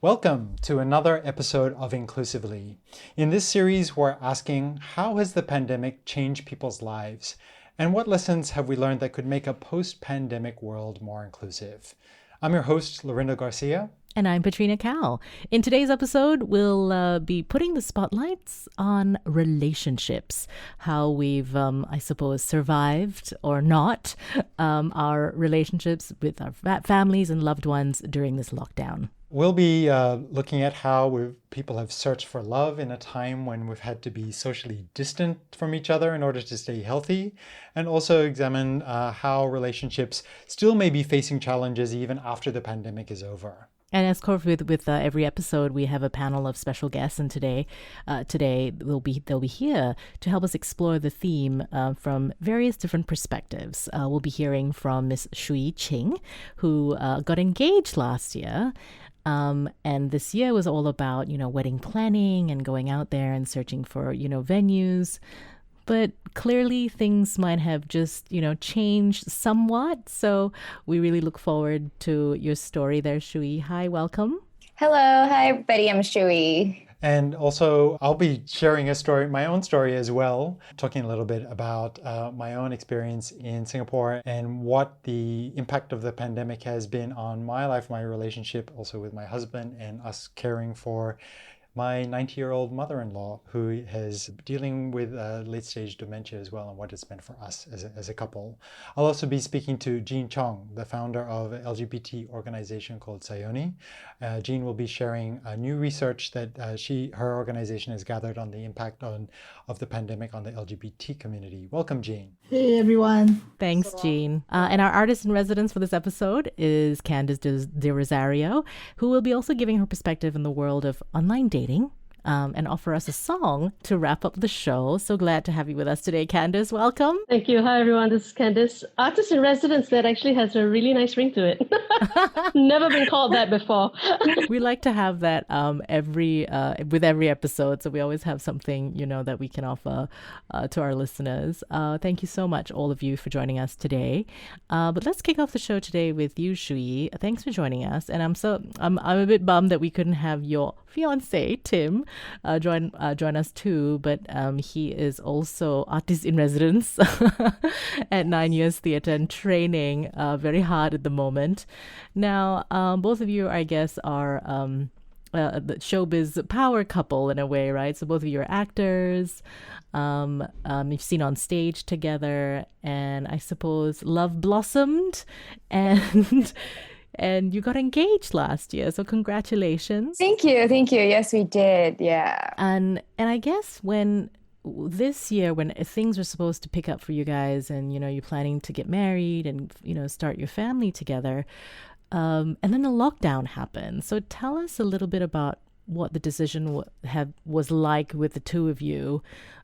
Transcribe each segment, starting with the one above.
Welcome to another episode of Inclusively. In this series, we're asking, how has the pandemic changed people's lives? And what lessons have we learned that could make a post-pandemic world more inclusive? I'm your host, Laurindo Garcia. And I'm Petrina Kow. In today's episode, we'll be putting the spotlights on relationships, how we've, I suppose, survived or not our relationships with our families and loved ones during this lockdown. We'll be looking at how people have searched for love in a time when we've had to be socially distant from each other in order to stay healthy, and also examine how relationships still may be facing challenges even after the pandemic is over. And as course with every episode, we have a panel of special guests, and today they'll be here to help us explore the theme from various different perspectives. We'll be hearing from Miss Shuyi Ching, who got engaged last year. And this year was all about, wedding planning and going out there and searching for, venues. But clearly things might have just, changed somewhat. So we really look forward to your story there, Shuyi. Hi, welcome. Hello. Hi, everybody. I'm Shuyi. And also, I'll be sharing my own story as well, talking a little bit about my own experience in Singapore and what the impact of the pandemic has been on my life, my relationship also with my husband, and us caring for my 90-year-old mother-in-law who is dealing with late-stage dementia as well, and what it's meant for us as a couple. I'll also be speaking to Jean Chong, the founder of an LGBT organization called Sayoni. Jean will be sharing new research that her organization has gathered on the impact of the pandemic on the LGBT community. Welcome, Jean. Hey, everyone. Thanks, Jean. And our artist in residence for this episode is Candice De Rozario, who will be also giving her perspective in the world of online dating. And offer us a song to wrap up the show. So glad to have you with us today, Candice. Welcome. Thank you. Hi, everyone. This is Candice. Artist in residence, that actually has a really nice ring to it. Never been called that before. We like to have that with every episode. So we always have something, that we can offer to our listeners. Thank you so much, all of you, for joining us today. But let's kick off the show today with you, Shuyi. Thanks for joining us. And I'm a bit bummed that we couldn't have your fiancé, Tim, join us too, but he is also artist in residence at 9 Years Theatre and training very hard at the moment. Now, both of you, I guess, are the showbiz power couple in a way, right? So both of you are actors. You've seen on stage together, and I suppose love blossomed, and and you got engaged last year. So congratulations. Thank you. Yes, we did. Yeah. And I guess when things were supposed to pick up for you guys, and, you're planning to get married and, start your family together, and then the lockdown happened. So tell us a little bit about what the decision was like with the two of you.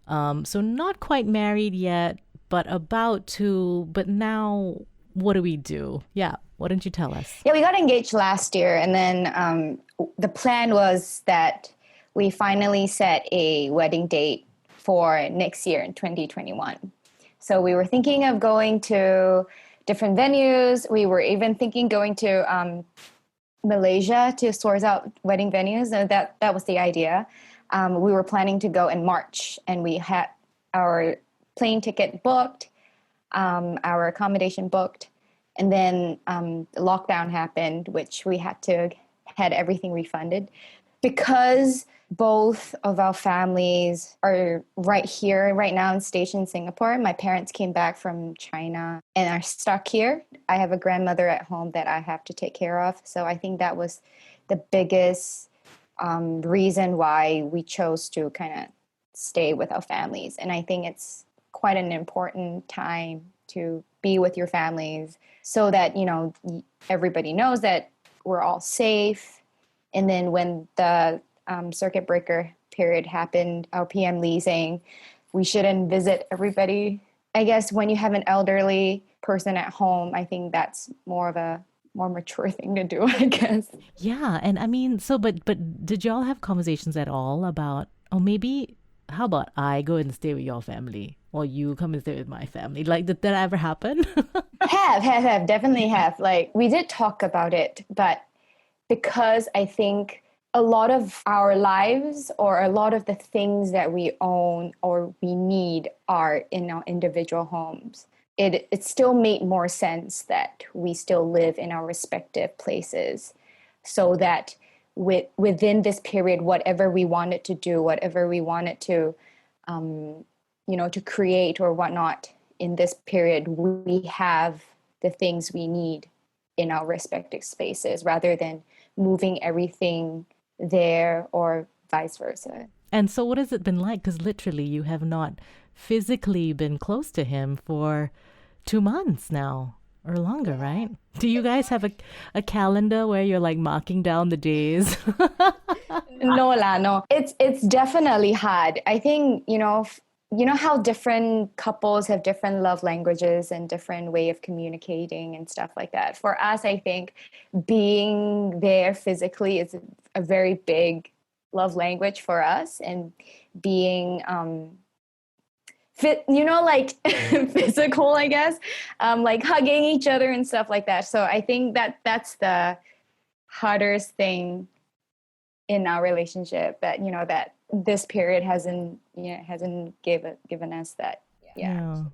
So not quite married yet, but about to, but now what do we do? Yeah. Why don't you tell us? Yeah, we got engaged last year, and then the plan was that we finally set a wedding date for next year in 2021. So we were thinking of going to different venues. We were even thinking going to Malaysia to source out wedding venues. And that was the idea. We were planning to go in March, and we had our plane ticket booked, our accommodation booked. And then lockdown happened, which we had everything refunded. Because both of our families are right now stationed in Singapore. My parents came back from China and are stuck here. I have a grandmother at home that I have to take care of. So I think that was the biggest reason why we chose to kind of stay with our families. And I think it's quite an important time to be with your families so that, everybody knows that we're all safe. And then when the circuit breaker period happened, our PM Lee saying we shouldn't visit everybody. I guess when you have an elderly person at home, I think that's more mature thing to do, I guess. Yeah. And I mean, but did y'all have conversations at all about, maybe how about I go and stay with your family, or you come and stay with my family? Like, did that ever happen? Have, definitely have. Like, we did talk about it, but because I think a lot of our lives or a lot of the things that we own or we need are in our individual homes. It still made more sense that we still live in our respective places, so that within this period, whatever we wanted to do, whatever we wanted to, to create or whatnot in this period, we have the things we need in our respective spaces rather than moving everything there or vice versa. And so what has it been like? Because literally you have not physically been close to him for 2 months now or longer, right? Do you guys have a calendar where you're like marking down the days? No. It's definitely hard. I think, you know how different couples have different love languages and different way of communicating and stuff like that. For us, I think being there physically is a very big love language for us, and being like physical, I guess, like hugging each other and stuff like that. So I think that's the hardest thing in our relationship, that that this period hasn't given us that. Yeah.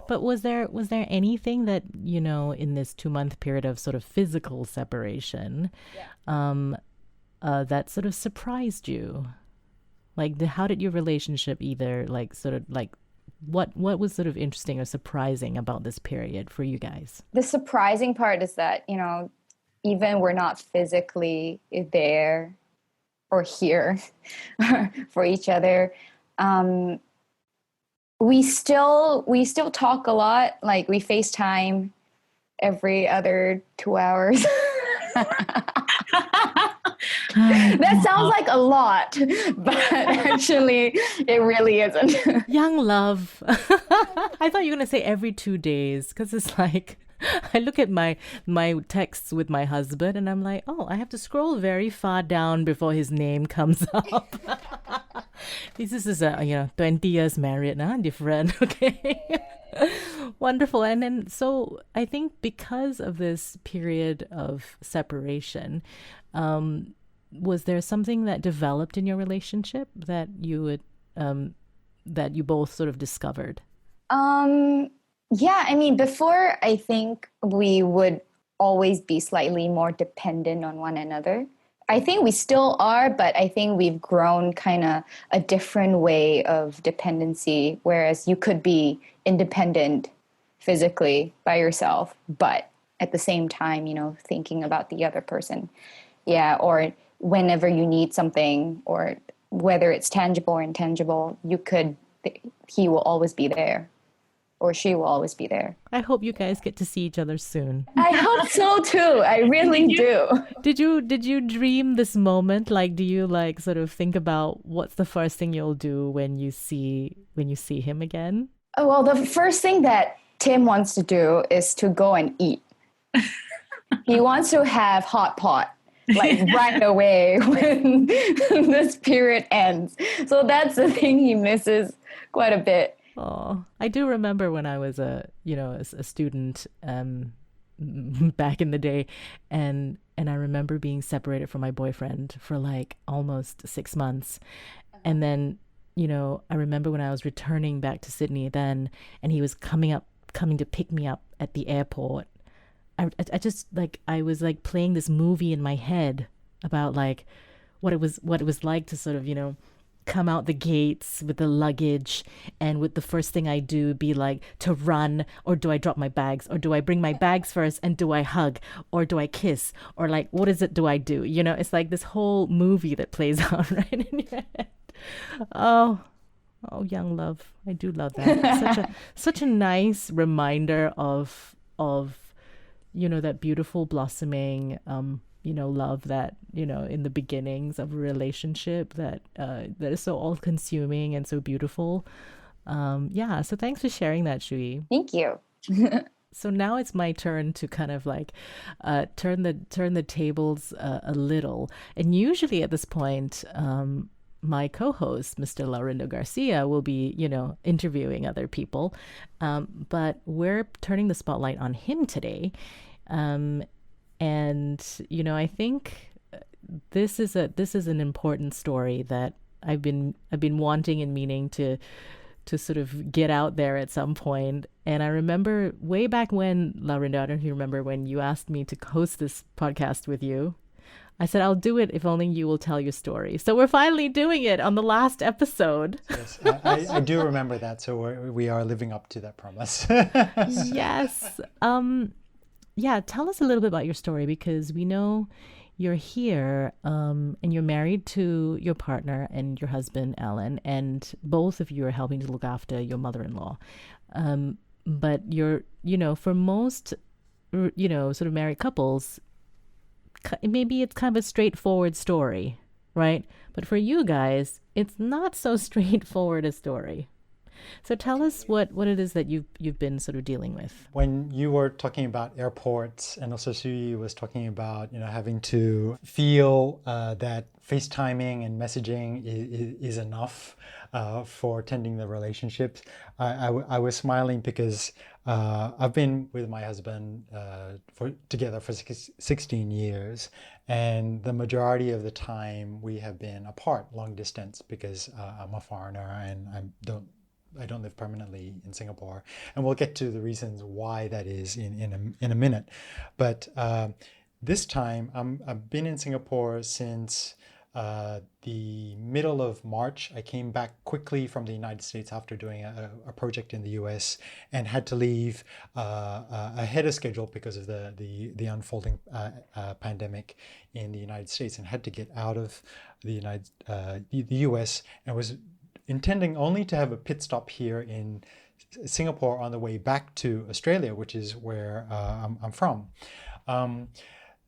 But was there anything that, in this 2-month period of sort of physical separation, that sort of surprised you? Like, how did your relationship either like sort of like what was sort of interesting or surprising about this period for you guys? The surprising part is that, even we're not physically there or here for each other, we still talk a lot. Like, we FaceTime every other 2 hours. That sounds like a lot, but actually it really isn't. Young love. I thought you were going to say every 2 days, because it's like I look at my texts with my husband and I'm like, oh, I have to scroll very far down before his name comes up. This is 20 years married, different. Okay. Wonderful. And then, so I think because of this period of separation, was there something that developed in your relationship that you would that you both sort of discovered? Yeah, I mean, before, I think we would always be slightly more dependent on one another. I think we still are, but I think we've grown kind of a different way of dependency, whereas you could be independent physically by yourself, but at the same time, thinking about the other person. Yeah, or whenever you need something, or whether it's tangible or intangible, he will always be there, or she will always be there. I hope you guys get to see each other soon. I hope so too. I really do. Did you dream this moment? Like, do you like sort of think about what's the first thing you'll do when you see him again? Oh, well, the first thing that Tim wants to do is to go and eat. He wants to have hot pot, like right away when this period ends. So that's the thing he misses quite a bit. Oh, I do remember when I was a student back in the day, and I remember being separated from my boyfriend for like almost 6 months. And then, I remember when I was returning back to Sydney then, and he was coming to pick me up at the airport. I just like, I was like playing this movie in my head about like what it was like to sort of, come out the gates with the luggage, and with the first thing I do be like to run, or do I drop my bags, or do I bring my bags first, and do I hug, or do I kiss, or like what is it do I do? It's like this whole movie that plays out right in your head. Oh, young love. I do love that. It's such a nice reminder of that beautiful blossoming love that in the beginnings of a relationship that is so all consuming and so beautiful. So thanks for sharing that, Shuyi. Thank you. So now it's my turn to kind of like turn the tables a little, and usually at this point my co-host, Mr. Laurindo Garcia, will be, interviewing other people. But we're turning the spotlight on him today. And, I think this is an important story that I've been wanting and meaning to sort of get out there at some point. And I remember way back when, Laurindo, I don't know if you remember when you asked me to host this podcast with you. I said, I'll do it if only you will tell your story. So we're finally doing it on the last episode. Yes, I do remember that. So we are living up to that promise. Yes. Yeah, tell us a little bit about your story, because we know you're here, and you're married to your partner and your husband, Alan, and both of you are helping to look after your mother-in-law. But for most, sort of married couples, maybe it's kind of a straightforward story, right? But for you guys, it's not so straightforward a story. So tell us what it is that you've been sort of dealing with. When you were talking about airports, and also Shuyi was talking about having to feel that FaceTiming and messaging is enough for tending the relationships, I was smiling because I've been with my husband together for 16 years, and the majority of the time we have been apart, long distance, because I'm a foreigner and I don't live permanently in Singapore, and we'll get to the reasons why that is in a minute. But this time, I've been in Singapore since the middle of March. I came back quickly from the United States after doing a project in the US, and had to leave ahead of schedule because of the unfolding pandemic in the United States, and had to get out of the US, and was intending only to have a pit stop here in Singapore on the way back to Australia, which is where I'm from.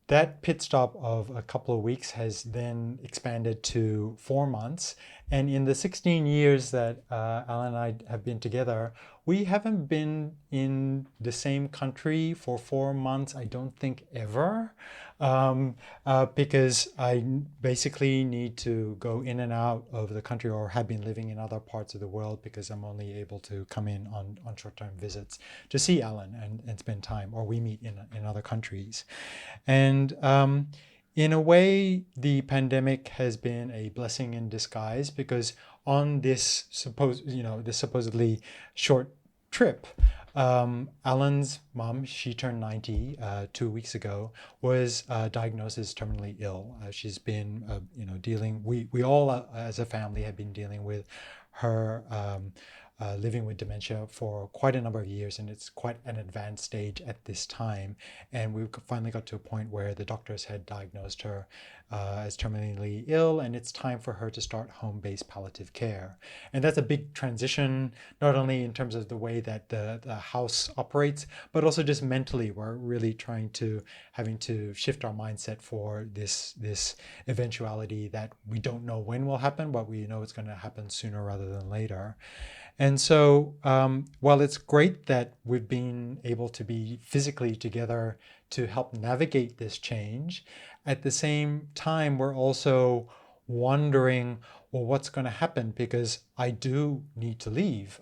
That pit stop of a couple of weeks has then expanded to 4 months. And in the 16 years that Alan and I have been together, we haven't been in the same country for 4 months, I don't think ever, because I basically need to go in and out of the country, or have been living in other parts of the world, because I'm only able to come in on short-term visits to see Alan and spend time, or we meet in other countries. And in a way, the pandemic has been a blessing in disguise, because on this supposedly short trip, Alan's mom, she turned 90 2 weeks ago, was diagnosed as terminally ill. She's been, dealing. We all, as a family, have been dealing with her. Living with dementia for quite a number of years, and it's quite an advanced stage at this time. And we finally got to a point where the doctors had diagnosed her as terminally ill, and it's time for her to start home-based palliative care. And that's a big transition, not only in terms of the way that the house operates, but also just mentally. We're really having to shift our mindset for this eventuality that we don't know when will happen, but we know it's going to happen sooner rather than later. And so while it's great that we've been able to be physically together to help navigate this change, at the same time, we're also wondering, well, what's going to happen? Because I do need to leave.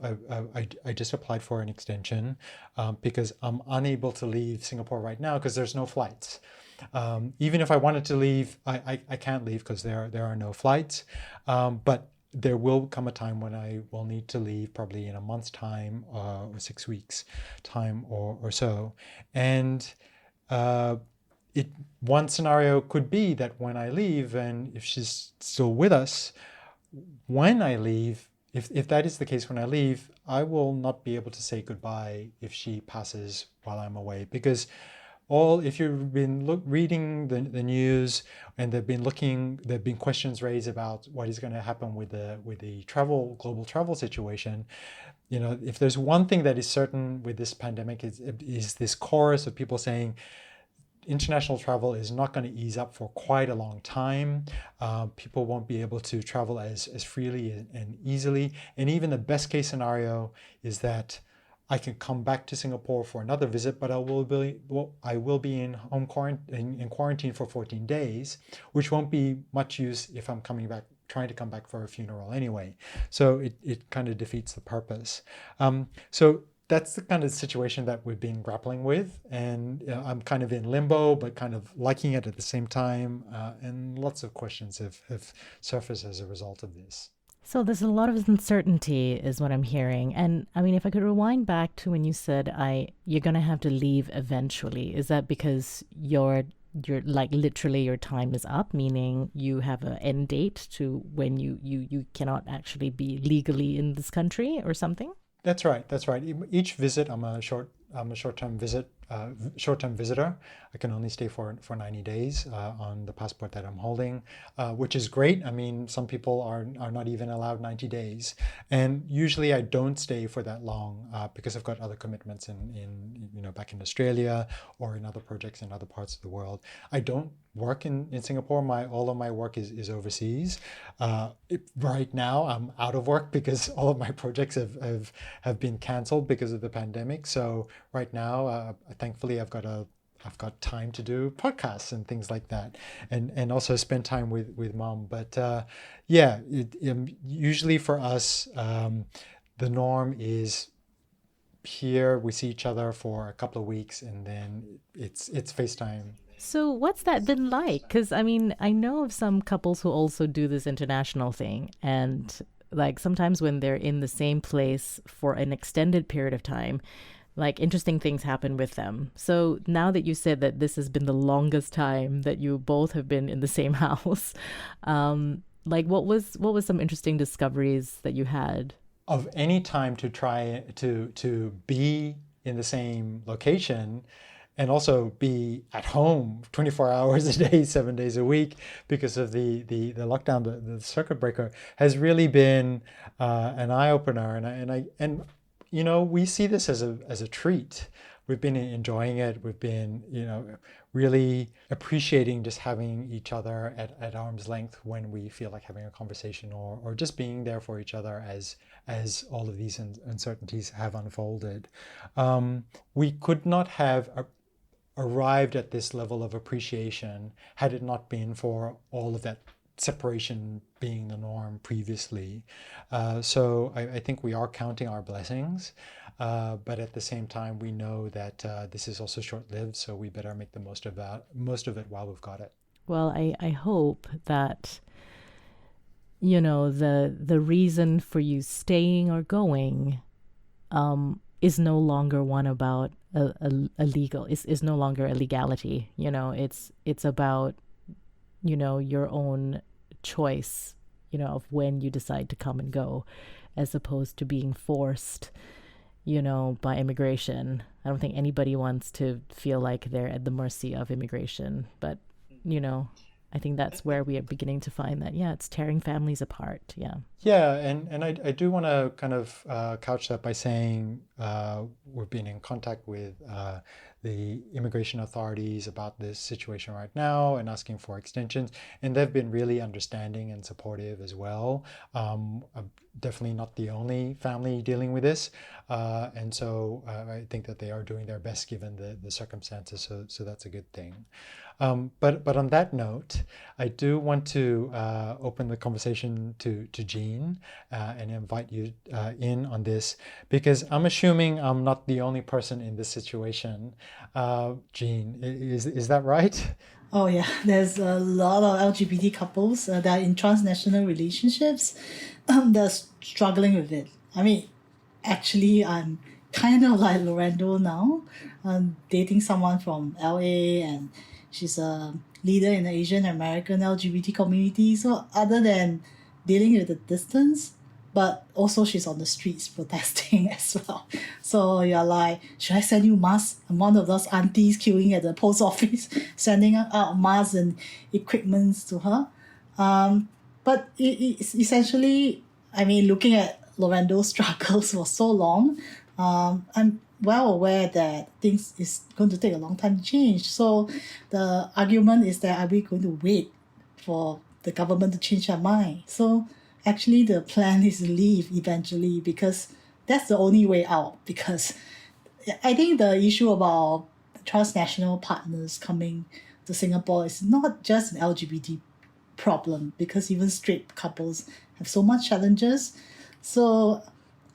I just applied for an extension because I'm unable to leave Singapore right now because there's no flights. Even if I wanted to leave, I can't leave because there are no flights. But there will come a time when I will need to leave, probably in a month's time or 6 weeks time or so. And one scenario could be that when I leave, and if she's still with us, when I leave, if that is the case when I leave, I will not be able to say goodbye if she passes while I'm away. Because if you've been reading the news, and there've been questions raised about what is going to happen with the global travel situation. If there's one thing that is certain with this pandemic, is this chorus of people saying international travel is not going to ease up for quite a long time. People won't be able to travel as freely and easily. And even the best case scenario is that I can come back to Singapore for another visit, but I will be in quarantine for 14 days, which won't be much use if I'm trying to come back for a funeral anyway. So it kind of defeats the purpose. So that's the kind of situation that we've been grappling with. And I'm kind of in limbo, but kind of liking it at the same time. And lots of questions have surfaced as a result of this. So there's a lot of uncertainty, is what I'm hearing. And I mean, if I could rewind back to when you said you're gonna have to leave eventually, is that because you're like literally your time is up, meaning you have an end date to when you cannot actually be legally in this country or something? That's right. That's right. Each visit, I'm a short-term short-term visitor. I can only stay for 90 days on the passport that I'm holding, which is great. I mean, some people are not even allowed 90 days, and usually I don't stay for that long because I've got other commitments in back in Australia or in other projects in other parts of the world. I don't work in Singapore. All of my work is overseas. Right now, I'm out of work because all of my projects have been cancelled because of the pandemic. So right now, thankfully, I've got time to do podcasts and things like that, and also spend time with mom. But yeah, usually for us, the norm is here we see each other for a couple of weeks, and then it's FaceTime. So what's that been like? Because I mean, I know of some couples who also do this international thing, and like sometimes when they're in the same place for an extended period of time, like interesting things happen with them. So now that you said that this has been the longest time that you both have been in the same house, like what was some interesting discoveries that you had? Of any time to try to be in the same location and also be at home 24 hours a day, 7 days a week because of the lockdown, the circuit breaker has really been an eye opener. And we see this as a treat. We've been enjoying it. We've been, really appreciating just having each other at arm's length when we feel like having a conversation or just being there for each other as all of these uncertainties have unfolded. We could not have arrived at this level of appreciation had it not been for all of that separation being the norm previously. So I think we are counting our blessings, but at the same time, we know that this is also short-lived, so we better make the most of it while we've got it. Well, I hope that the reason for you staying or going is no longer one about a legal is no longer a legality. It's about your own choice of when you decide to come and go, as opposed to being forced by immigration. I don't think anybody wants to feel like they're at the mercy of immigration, but I think that's where we are beginning to find that, yeah, it's tearing families apart. Yeah. Yeah, and I do want to kind of couch that by saying we've been in contact with the immigration authorities about this situation right now and asking for extensions, and they've been really understanding and supportive as well. I'm definitely not the only family dealing with this, and so I think that they are doing their best given the circumstances, so that's a good thing. But on that note, I do want to open the conversation to Jean and invite you in on this because I'm assuming I'm not the only person in this situation. Jean, is that right? Oh yeah, there's a lot of LGBT couples that are in transnational relationships that are struggling with it. I mean, actually, I'm kind of like Laurindo now. I'm dating someone from LA, and she's a leader in the Asian American LGBT community. So other than dealing with the distance, but also she's on the streets protesting as well. So you're like, should I send you masks? I'm one of those aunties queuing at the post office, sending out masks and equipments to her. But it's essentially, I mean, looking at Laurindo's struggles for so long, I'm well aware that things is going to take a long time to change. So the argument is that are we going to wait for the government to change their mind? So actually the plan is to leave eventually because that's the only way out. Because I think the issue about transnational partners coming to Singapore is not just an LGBT problem, because even straight couples have so much challenges. So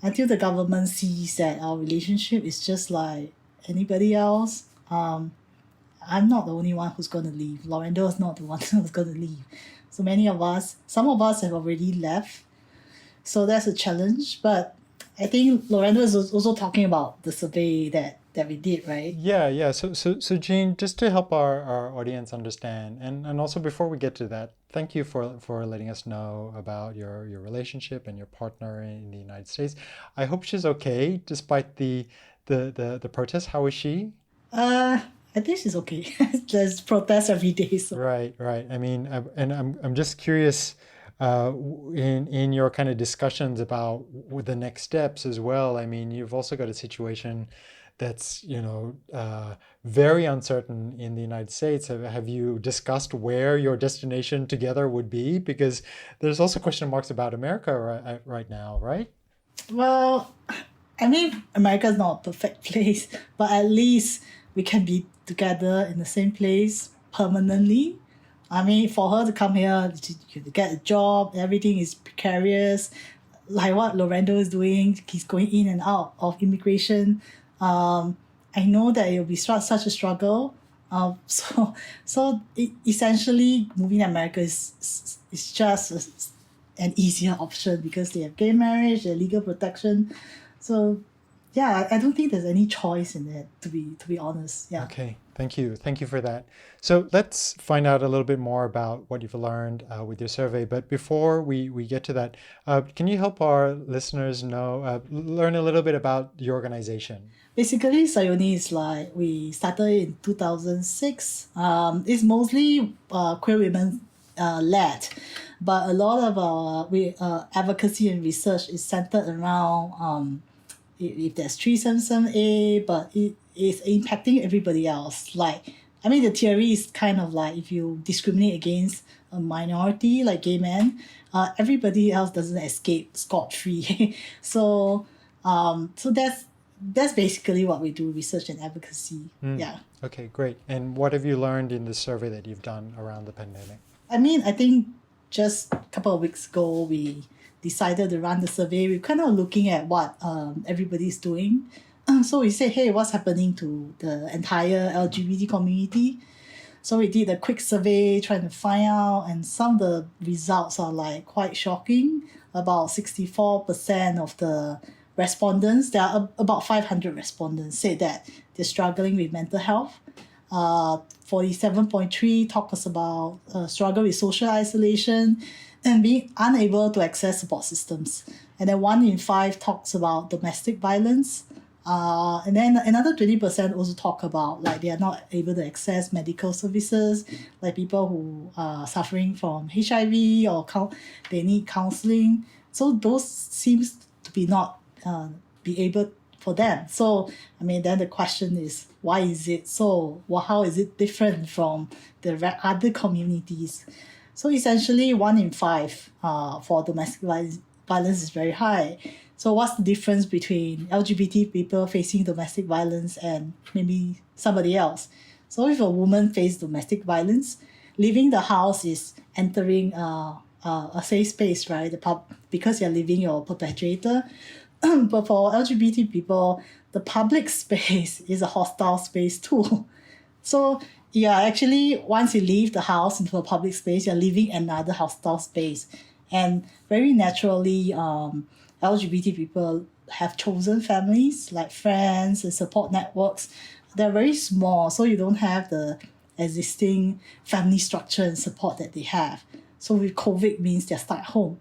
until the government sees that our relationship is just like anybody else, I'm not the only one who's going to leave. Laurindo is not the one who's going to leave. So some of us have already left. So that's a challenge. But I think Laurindo is also talking about the survey that we did, right? Yeah. So Jean, just to help our audience understand, and also before we get to that, thank you for letting us know about your relationship and your partner in the United States. I hope she's okay despite the protests. How is she? I think she's okay. There's protests every day. So Right. I mean, I'm just curious, in your kind of discussions about the next steps as well. I mean, you've also got a situation that's, very uncertain in the United States. Have you discussed where your destination together would be? Because there's also question marks about America right now, right? well, I mean, America's not a perfect place, but at least we can be together in the same place permanently. I mean, for her to come here to get a job, everything is precarious. Like what Laurindo is doing, he's going in and out of immigration. I know that it'll be such a struggle. Essentially, moving to America is just an easier option because they have gay marriage, they have legal protection. So yeah, I don't think there's any choice in it, to be honest. Yeah. Okay, thank you for that. So let's find out a little bit more about what you've learned with your survey. But before we get to that, can you help our listeners learn a little bit about the organization? Basically, Sayoni is like, we started in 2006. It's mostly queer women led, but a lot of our advocacy and research is centered around if there's 377A, but it is impacting everybody else. Like, I mean, the theory is kind of like, if you discriminate against a minority like gay men, everybody else doesn't escape scot-free. So that's basically what we do, research and advocacy. Yeah. Okay, great. And what have you learned in the survey that you've done around the pandemic? I mean, I think just a couple of weeks ago, we decided to run the survey. We're kind of looking at what everybody's doing. So we said, hey, what's happening to the entire LGBT community? So we did a quick survey trying to find out, and some of the results are like quite shocking. About 64% of the respondents, there are about 500 respondents, said that they're struggling with mental health. 47.3 talks about struggle with social isolation and being unable to access support systems. And then 1 in 5 talks about domestic violence. And then another 20% also talk about like they are not able to access medical services, like people who are suffering from HIV or they need counseling. So those seems to be not be able for them. So I mean, then the question is, why is it so? Well, how is it different from the other communities? So essentially, 1 in 5 for domestic violence is very high. So what's the difference between LGBT people facing domestic violence and maybe somebody else? So if a woman faces domestic violence, leaving the house is entering a safe space, right? Because you're leaving your perpetrator. But for LGBT people, the public space is a hostile space too. So yeah, actually, once you leave the house into a public space, you're leaving another hostile space. And very naturally, LGBT people have chosen families, like friends and support networks. They're very small, so you don't have the existing family structure and support that they have. So with COVID means they're stuck at home.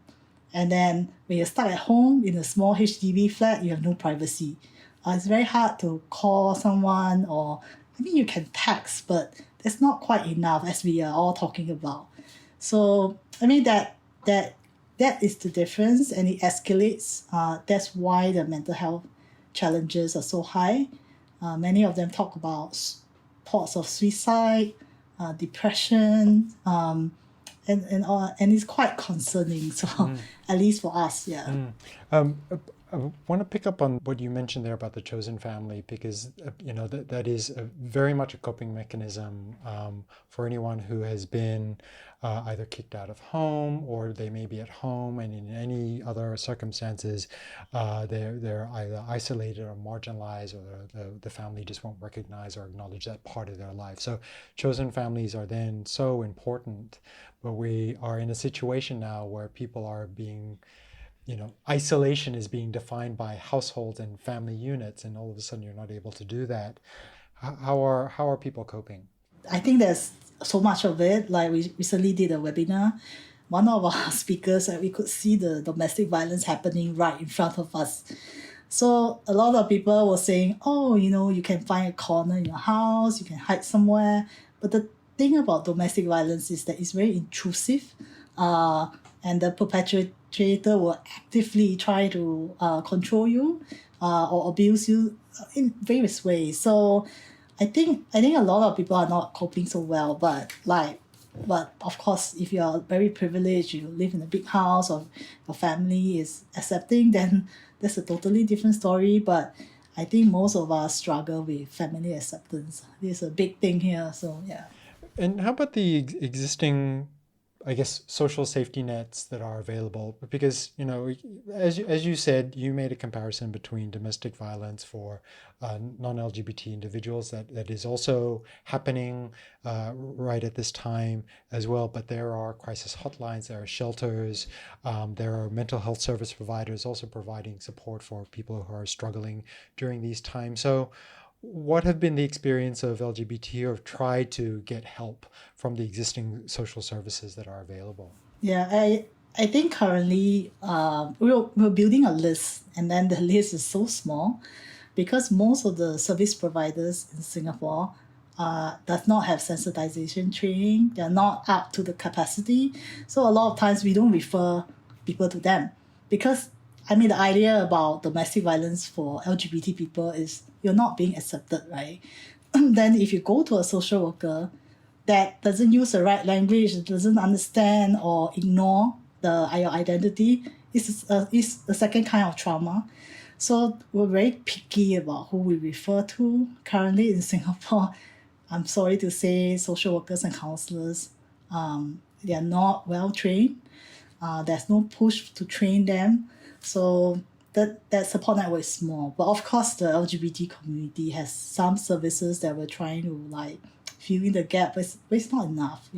And then when you're stuck at home in a small HDB flat, you have no privacy. It's very hard to call someone, or I mean, you can text, but that's not quite enough, as we are all talking about. So I mean that is the difference, and it escalates. That's why the mental health challenges are so high. Many of them talk about thoughts of suicide, depression, and it's quite concerning. So at least for us, yeah. I want to pick up on what you mentioned there about the chosen family, because that is very much a coping mechanism for anyone who has been either kicked out of home, or they may be at home, and in any other circumstances they're either isolated or marginalized, or the family just won't recognize or acknowledge that part of their life. So chosen families are then so important, but we are in a situation now where people are being, isolation is being defined by households and family units, and all of a sudden you're not able to do that. How are people coping? I think there's so much of it. Like, we recently did a webinar. One of our speakers, we could see the domestic violence happening right in front of us. So a lot of people were saying, oh, you can find a corner in your house, you can hide somewhere. But the thing about domestic violence is that it's very intrusive, and the perpetrator will actively try to control you or abuse you in various ways. So I think a lot of people are not coping so well, but of course, if you are very privileged, you live in a big house, or your family is accepting, then that's a totally different story. But I think most of us struggle with family acceptance. It's a big thing here. So yeah. And how about the existing, I guess, social safety nets that are available? Because, as you said, you made a comparison between domestic violence for non-LGBT individuals that is also happening right at this time as well. But there are crisis hotlines, there are shelters, there are mental health service providers also providing support for people who are struggling during these times. So what have been the experience of LGBT who have tried to get help from the existing social services that are available? Yeah, I think currently we're building a list, and then the list is so small because most of the service providers in Singapore does not have sensitization training. They're not up to the capacity. So a lot of times we don't refer people to them, because the idea about domestic violence for LGBT people is you're not being accepted, right? Then if you go to a social worker that doesn't use the right language, doesn't understand or ignore your identity, is the second kind of trauma. So we're very picky about who we refer to. Currently in Singapore, I'm sorry to say, social workers and counselors, they are not well trained. There's no push to train them. So that support network is small. But of course, the LGBT community has some services that we're trying to fill in the gap, but it's not enough,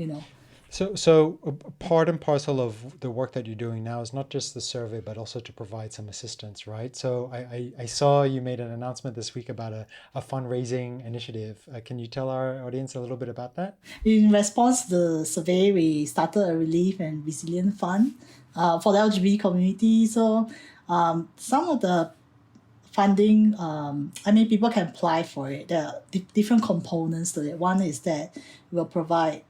So part and parcel of the work that you're doing now is not just the survey, but also to provide some assistance, right? So I saw you made an announcement this week about a fundraising initiative. Can you tell our audience a little bit about that? In response to the survey, we started a relief and resilience fund for the LGBT community. So some of the funding, people can apply for it. There are different components to it. One is that we'll provide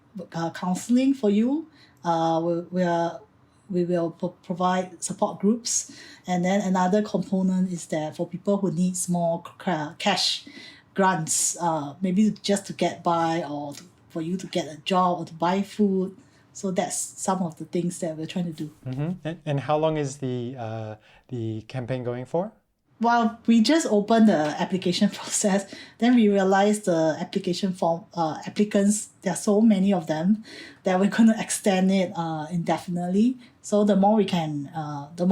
counseling for you. We will provide support groups. And then another component is that for people who need small cash grants, maybe just to get by, or for you to get a job or to buy food. So that's some of the things that we're trying to do. Mm-hmm. And how long is the campaign going for? Well, we just opened the application process. Then we realized the application form applicants, there are so many of them that we're going to extend it indefinitely. So the more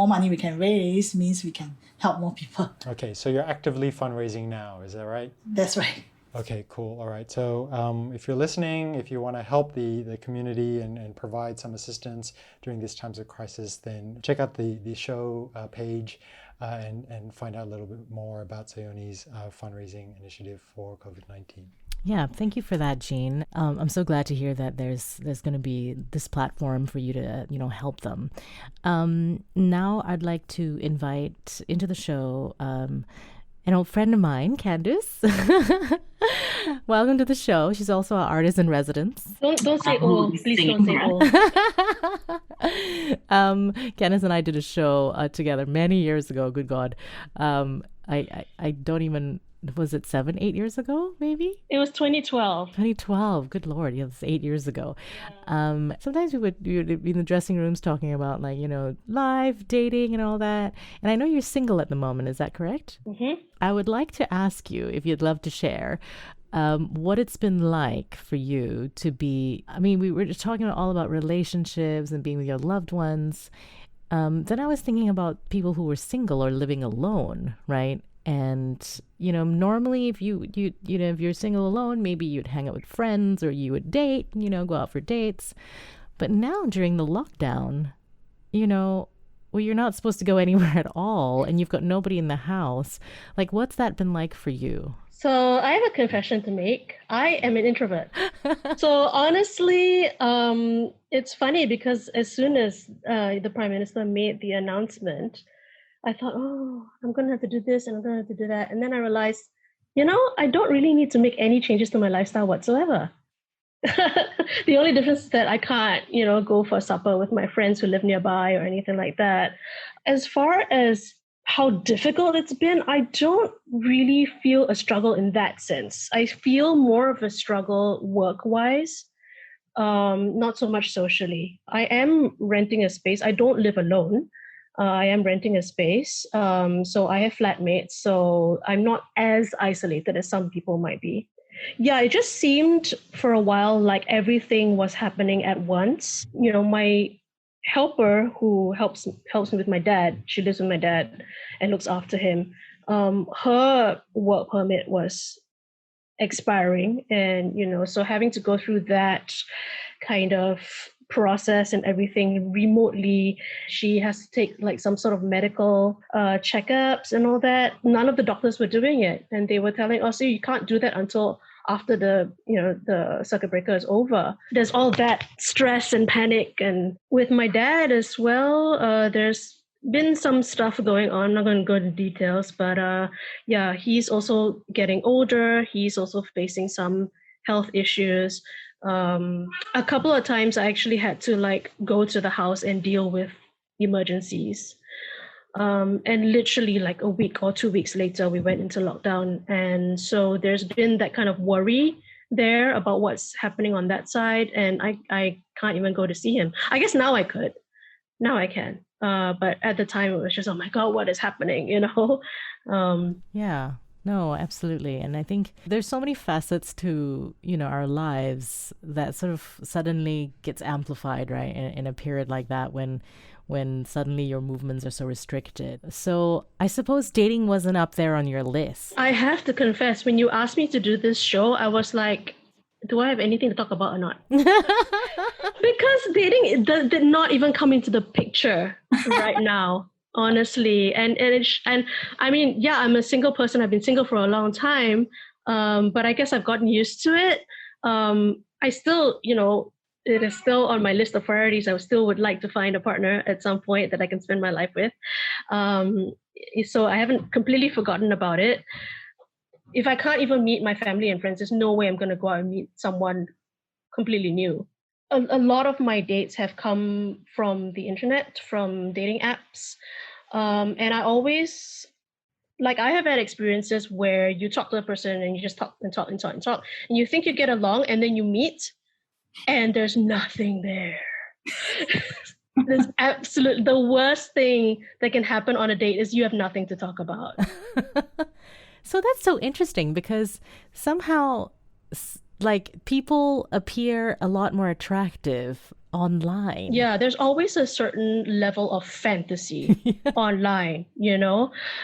money we can raise means we can help more people. Okay, so you're actively fundraising now, is that right? That's right. Okay, cool. All right. So if you're listening, if you want to help the community and provide some assistance during these times of crisis, then check out the show page and find out a little bit more about Sayoni's fundraising initiative for COVID-19. Yeah, thank you for that, Jean. I'm so glad to hear that there's going to be this platform for you to help them. Now I'd like to invite into the show an old friend of mine, Candice. Welcome to the show. She's also an artist in residence. Don't say old. Please don't say old. Candice and I did a show together many years ago. Good God. I don't even, was it 7, 8 years ago, maybe? It was 2012. 2012. Good Lord. Yeah, it's 8 years ago. Sometimes we would be in the dressing rooms talking about like, live dating and all that. And I know you're single at the moment. Is that correct? Mm-hmm. I would like to ask you, if you'd love to share, what it's been like for you to be, I mean, we were just talking all about relationships and being with your loved ones. Then I was thinking about people who were single or living alone, right? And, normally if if you're single alone, maybe you'd hang out with friends or you would date, go out for dates. But now during the lockdown, well, you're not supposed to go anywhere at all and you've got nobody in the house. Like, what's that been like for you? So I have a confession to make. I am an introvert. So honestly, it's funny because as soon as the Prime Minister made the announcement, I thought, oh, I'm going to have to do this and I'm going to have to do that. And then I realized, I don't really need to make any changes to my lifestyle whatsoever. The only difference is that I can't, go for supper with my friends who live nearby or anything like that. As far as how difficult it's been, I don't really feel a struggle in that sense. I feel more of a struggle work-wise, not so much socially. I am renting a space. I don't live alone. I am renting a space. So I have flatmates. So I'm not as isolated as some people might be. Yeah, it just seemed for a while like everything was happening at once. My helper who helps me with my dad, she lives with my dad and looks after him. Her work permit was expiring, and so having to go through that kind of process and everything remotely. She has to take like some sort of medical checkups and all that. None of the doctors were doing it, and they were telling us, so you can't do that until after the circuit breaker is over. There's all that stress and panic. And with my dad as well, there's been some stuff going on. I'm not going to go into details, but yeah, he's also getting older. He's also facing some health issues. A couple of times I actually had to like go to the house and deal with emergencies. And literally like a week or 2 weeks later, we went into lockdown. And so there's been that kind of worry there about what's happening on that side. And I can't even go to see him. I guess now I could. Now I can. But at the time, it was just, oh my God, what is happening? Yeah. No, absolutely. And I think there's so many facets to, our lives that sort of suddenly gets amplified, right? In a period like that when suddenly your movements are so restricted. So I suppose dating wasn't up there on your list. I have to confess, when you asked me to do this show, I was like, do I have anything to talk about or not? Because dating did not even come into the picture right now, honestly. And I mean, yeah, I'm a single person. I've been single for a long time, but I guess I've gotten used to it. I still, it is still on my list of priorities. I still would like to find a partner at some point that I can spend my life with. So I haven't completely forgotten about it. If I can't even meet my family and friends, there's no way I'm going to go out and meet someone completely new. A lot of my dates have come from the internet, from dating apps. And I always, I have had experiences where you talk to a person and you just talk and talk and talk and talk, and you think you get along, and then you meet and there's nothing there. There's the worst thing that can happen on a date is you have nothing to talk about. So that's so interesting because somehow people appear a lot more attractive online. Yeah, there's always a certain level of fantasy online,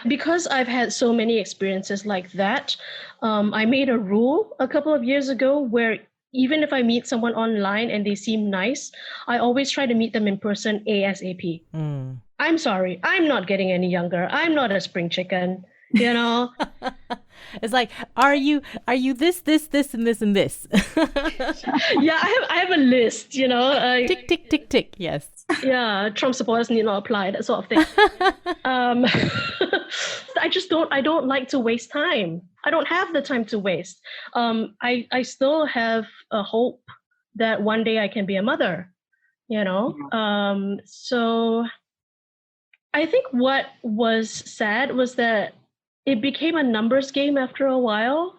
Because I've had so many experiences like that, I made a rule a couple of years ago where even if I meet someone online and they seem nice, I always try to meet them in person ASAP. I'm sorry, I'm not getting any younger. I'm not a spring chicken. It's like, are you this, and this, and this? Yeah, I have a list, tick, tick, tick, tick. Yes. Yeah, Trump supporters need not apply, that sort of thing. I don't like to waste time. I don't have the time to waste. I still have a hope that one day I can be a mother, So I think what was sad was that it became a numbers game after a while.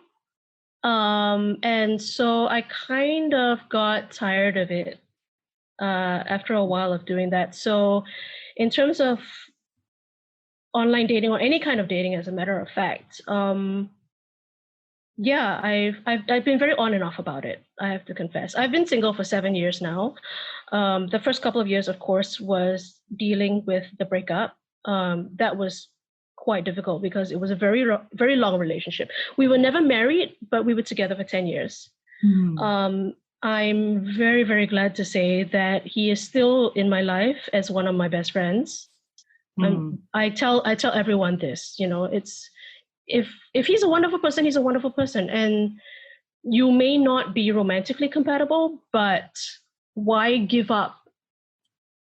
And so I kind of got tired of it after a while of doing that. So in terms of online dating or any kind of dating, as a matter of fact, yeah, I've been very on and off about it. I have to confess. I've been single for 7 years now. The first couple of years, of course, was dealing with the breakup. That was quite difficult because it was a very long relationship. We were never married, but we were together for 10 years. I'm very, very glad to say that he is still in my life as one of my best friends. I tell everyone this, it's if he's a wonderful person, he's a wonderful person. And you may not be romantically compatible, but why give up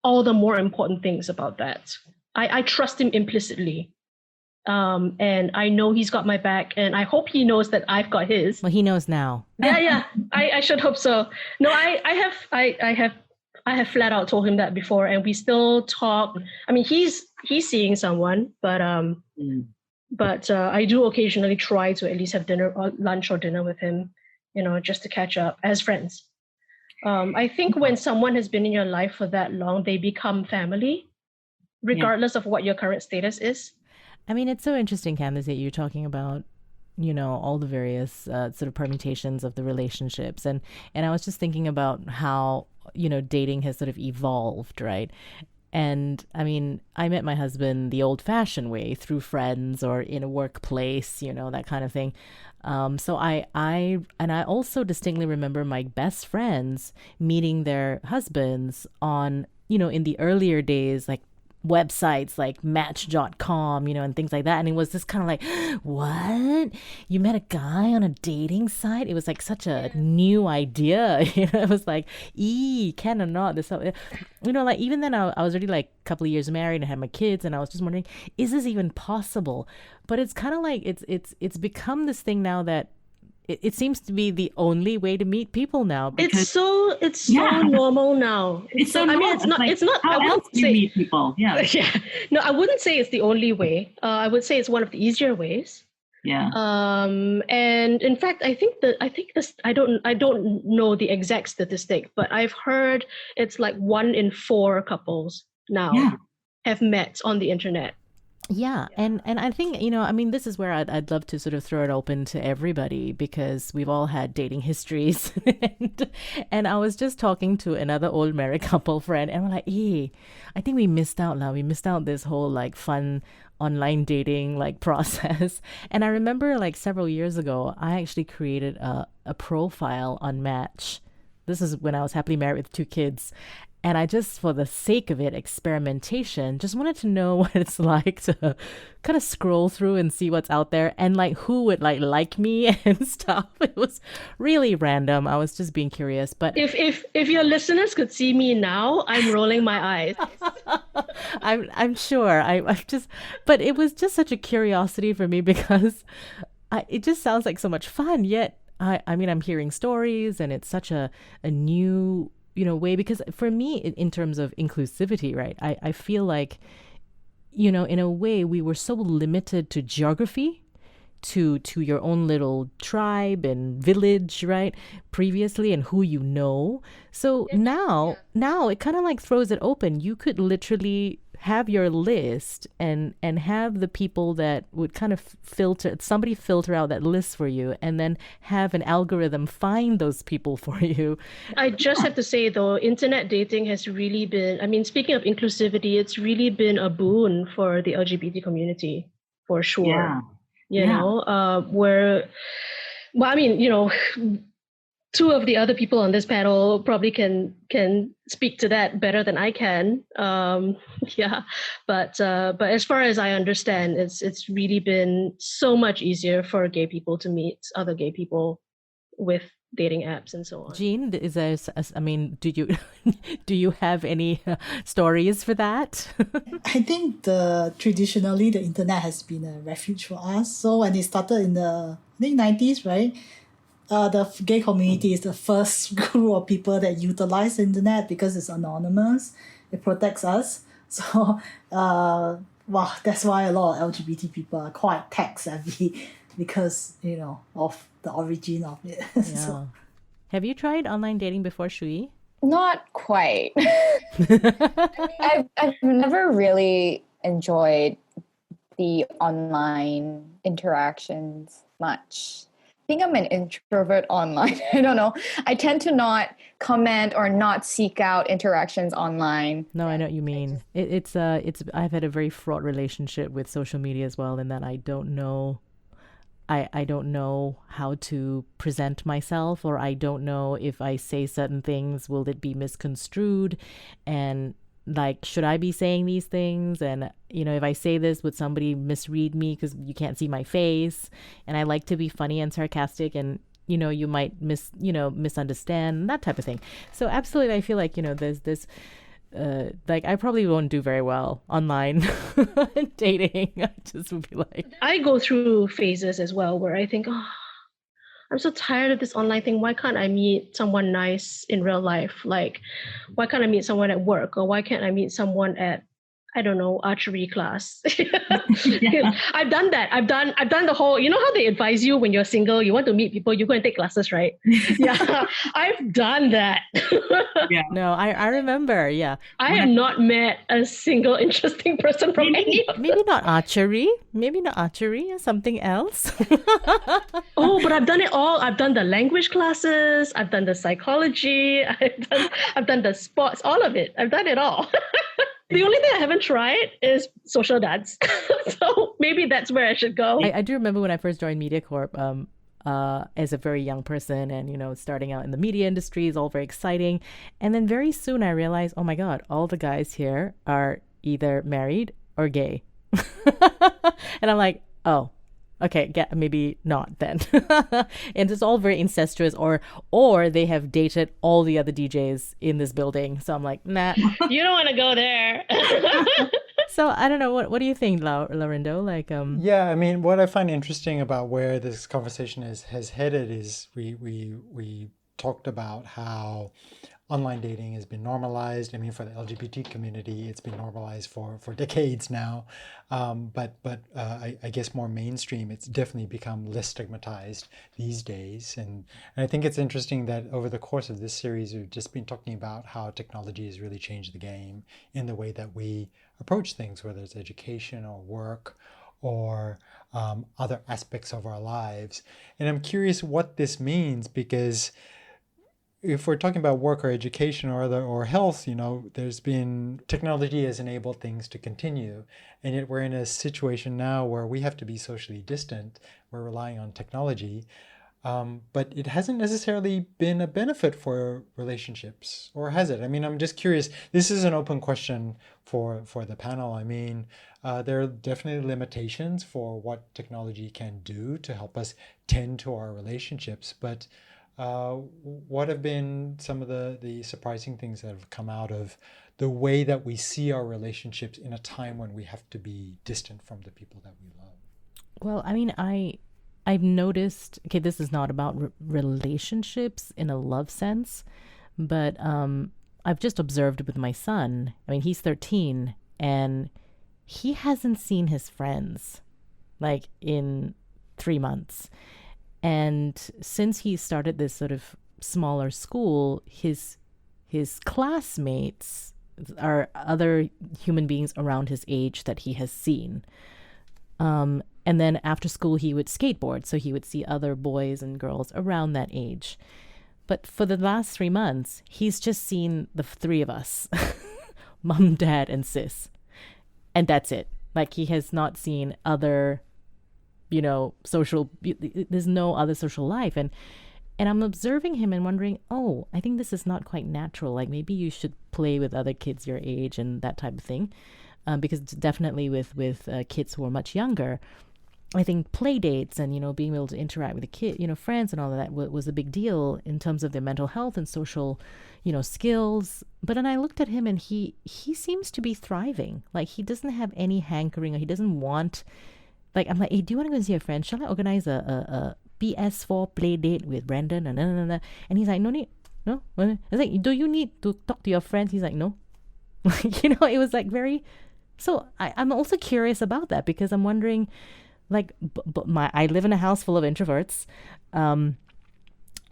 all the more important things about that? I trust him implicitly. And I know he's got my back, and I hope he knows that I've got his. Well, he knows now. Yeah. I should hope so. No, I have flat out told him that before, and we still talk. I mean, he's seeing someone, but I do occasionally try to at least have dinner or lunch or dinner with him, just to catch up as friends. I think when someone has been in your life for that long, they become family, regardless of what your current status is. I mean, it's so interesting, Candice, that you're talking about, all the various sort of permutations of the relationships. And I was just thinking about how, dating has sort of evolved, right? And I mean, I met my husband the old-fashioned way, through friends or in a workplace, that kind of thing. So I also distinctly remember my best friends meeting their husbands on, in the earlier days, like websites like Match.com, and things like that. And it was just kind of like, what? You met a guy on a dating site? It was like such a new idea. It was like, can or not? This, like even then I was already like a couple of years married and had my kids, and I was just wondering, is this even possible? But it's kind of like it's become this thing now that it seems to be the only way to meet people now. It's so normal now. It's so normal. I mean, it's not. How else do you meet people? Yeah. No, I wouldn't say it's the only way. I would say it's one of the easier ways. Yeah. And in fact, I think this. I don't know the exact statistic, but I've heard it's like 1 in 4 couples now have met on the internet. Yeah. And I think, I mean, this is where I'd love to sort of throw it open to everybody, because we've all had dating histories. and I was just talking to another old married couple friend, and we're like, I think we missed out now. We missed out this whole like fun online dating like process. And I remember like several years ago, I actually created a profile on Match. This is when I was happily married with 2 kids. And I just, for the sake of it, experimentation, just wanted to know what it's like to kind of scroll through and see what's out there, and like who would like me and stuff. It was really random. I was just being curious. But if your listeners could see me now, I'm rolling my eyes. I'm sure. But it was just such a curiosity for me, because it just sounds like so much fun. Yet I mean, I'm hearing stories, and it's such a new way, because for me, in terms of inclusivity, right, I feel like, in a way, we were so limited to geography, to your own little tribe and village, right, previously, and who so now it kind of like throws it open. You could literally have your list and have the people that would kind of filter out that list for you, and then have an algorithm find those people for you. I just have to say, though, internet dating has really been, I mean, speaking of inclusivity, it's really been a boon for the LGBT community, for sure. Well, I mean, 2 of the other people on this panel probably can speak to that better than I can. But as far as I understand, it's really been so much easier for gay people to meet other gay people with dating apps and so on. Jean, do you have any stories for that? I think traditionally the internet has been a refuge for us. So when it started in the 90s, right? The gay community is the first group of people that utilize the internet because it's anonymous. It protects us. So well, that's why a lot of LGBT people are quite tech savvy because, of the origin of it. Yeah. So, Have you tried online dating before, Shuyi? Not quite. I've never really enjoyed the online interactions much. I think I'm an introvert online. I don't know. I tend to not comment or not seek out interactions online. No, I know what you mean. It's I've had a very fraught relationship with social media as well, in that I don't know I don't know how to present myself, or I don't know if I say certain things, will it be misconstrued? And like, should I be saying these things? And, if I say this, would somebody misread me because you can't see my face? And I like to be funny and sarcastic, and, you might misunderstand, that type of thing. So absolutely, I feel like, there's this, like, I probably won't do very well online dating. I just would be like, I go through phases as well where I think, oh, I'm so tired of this online thing. Why can't I meet someone nice in real life? Like, why can't I meet someone at work? Or why can't I meet someone at, I don't know, archery class? Yeah. I've done that. I've done the whole, how they advise you when you're single, you want to meet people, you go and take classes, right? Yeah, I've done that. Yeah. no, I remember, yeah. I have not met a single interesting person from any of them. Maybe not archery, something else. Oh, but I've done it all. I've done the language classes. I've done the psychology. I've done the sports. All of it. I've done it all. The only thing I haven't tried is social dance. So maybe that's where I should go. I do remember when I first joined MediaCorp, as a very young person, and starting out in the media industry is all very exciting. And then very soon I realized, oh my God, all the guys here are either married or gay. And I'm like, oh, okay, maybe not then. And it's all very incestuous, or they have dated all the other DJs in this building. So I'm like, nah. You don't want to go there. So I don't know. What do you think, Laurindo? Like, Yeah, I mean, what I find interesting about where this conversation has headed is we talked about how online dating has been normalized. I mean, for the LGBT community, it's been normalized for decades now. But I guess more mainstream, it's definitely become less stigmatized these days. And I think it's interesting that over the course of this series, we've just been talking about how technology has really changed the game in the way that we approach things, whether it's education or work or other aspects of our lives. And I'm curious what this means, because if we're talking about work or education or health, there's been technology has enabled things to continue, and yet we're in a situation now where we have to be socially distant. We're relying on technology, but it hasn't necessarily been a benefit for relationships, or has it? I mean, I'm just curious. This is an open question for the panel. I mean, there are definitely limitations for what technology can do to help us tend to our relationships, but what have been some of the surprising things that have come out of the way that we see our relationships in a time when we have to be distant from the people that we love? Well, I mean, I've noticed, okay, this is not about relationships in a love sense, but I've just observed with my son. I mean, he's 13 and he hasn't seen his friends like in 3 months. And since he started this sort of smaller school, his classmates are other human beings around his age that he has seen. And then after school, he would skateboard. So he would see other boys and girls around that age. But for the last 3 months, he's just seen the three of us, mom, dad, and sis. And that's it. Like, he has not seen other there's no other social life. And I'm observing him and wondering, oh, I think this is not quite natural. Like, maybe you should play with other kids your age and that type of thing. Because definitely with kids who are much younger, I think play dates and, being able to interact with the kid, friends and all of that was a big deal in terms of their mental health and social, skills. But then I looked at him and he seems to be thriving. Like, he doesn't have any hankering, or he doesn't want. Like, I'm like, hey, do you want to go and see a friend? Shall I organize a PS4 play date with Brandon? And he's like, no need. No. I was like, do you need to talk to your friends? He's like, no. It was like very So I'm also curious about that because I'm wondering, like, I live in a house full of introverts, and